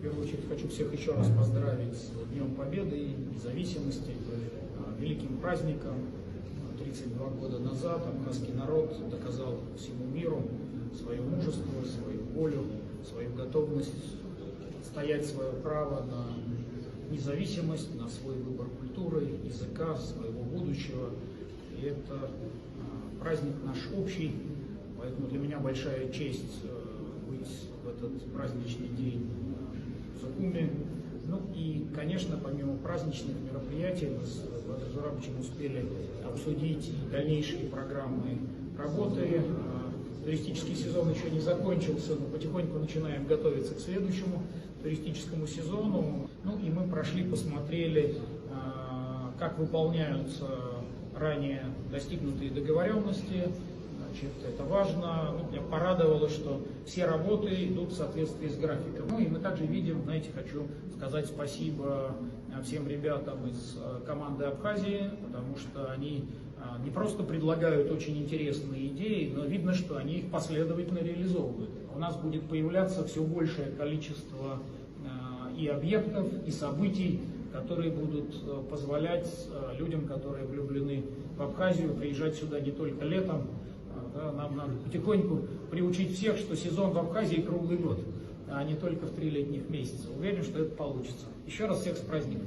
В первую очередь хочу всех еще раз поздравить с Днем Победы и независимости, великим праздником. 32 года назад абхазский народ доказал всему миру свое мужество, свою волю, свою готовность отстоять свое право на независимость, на свой выбор культуры, языка, своего будущего. И это праздник наш общий, поэтому для меня большая честь быть в этот праздничный день в Сухуми. Ну и, конечно, помимо праздничных мероприятий, мы с Владимиром Зурабовичем успели обсудить дальнейшие программы работы. Туристический сезон еще не закончился, но потихоньку начинаем готовиться к следующему туристическому сезону. Ну и мы прошли, посмотрели, как выполняются ранее достигнутые договоренности. Значит, это важно. Меня порадовало, что все работы идут в соответствии с графиком. Ну и мы также видим, знаете, хочу сказать спасибо всем ребятам из команды Абхазии, потому что они не просто предлагают очень интересные идеи, но видно, что они их последовательно реализовывают. У нас будет появляться все большее количество и объектов, и событий, которые будут позволять людям, которые влюблены в Абхазию, приезжать сюда не только летом. Нам надо потихоньку приучить всех, что сезон в Абхазии круглый год, а не только в 3 летних месяца. Уверен, что это получится. Еще раз всех с праздником.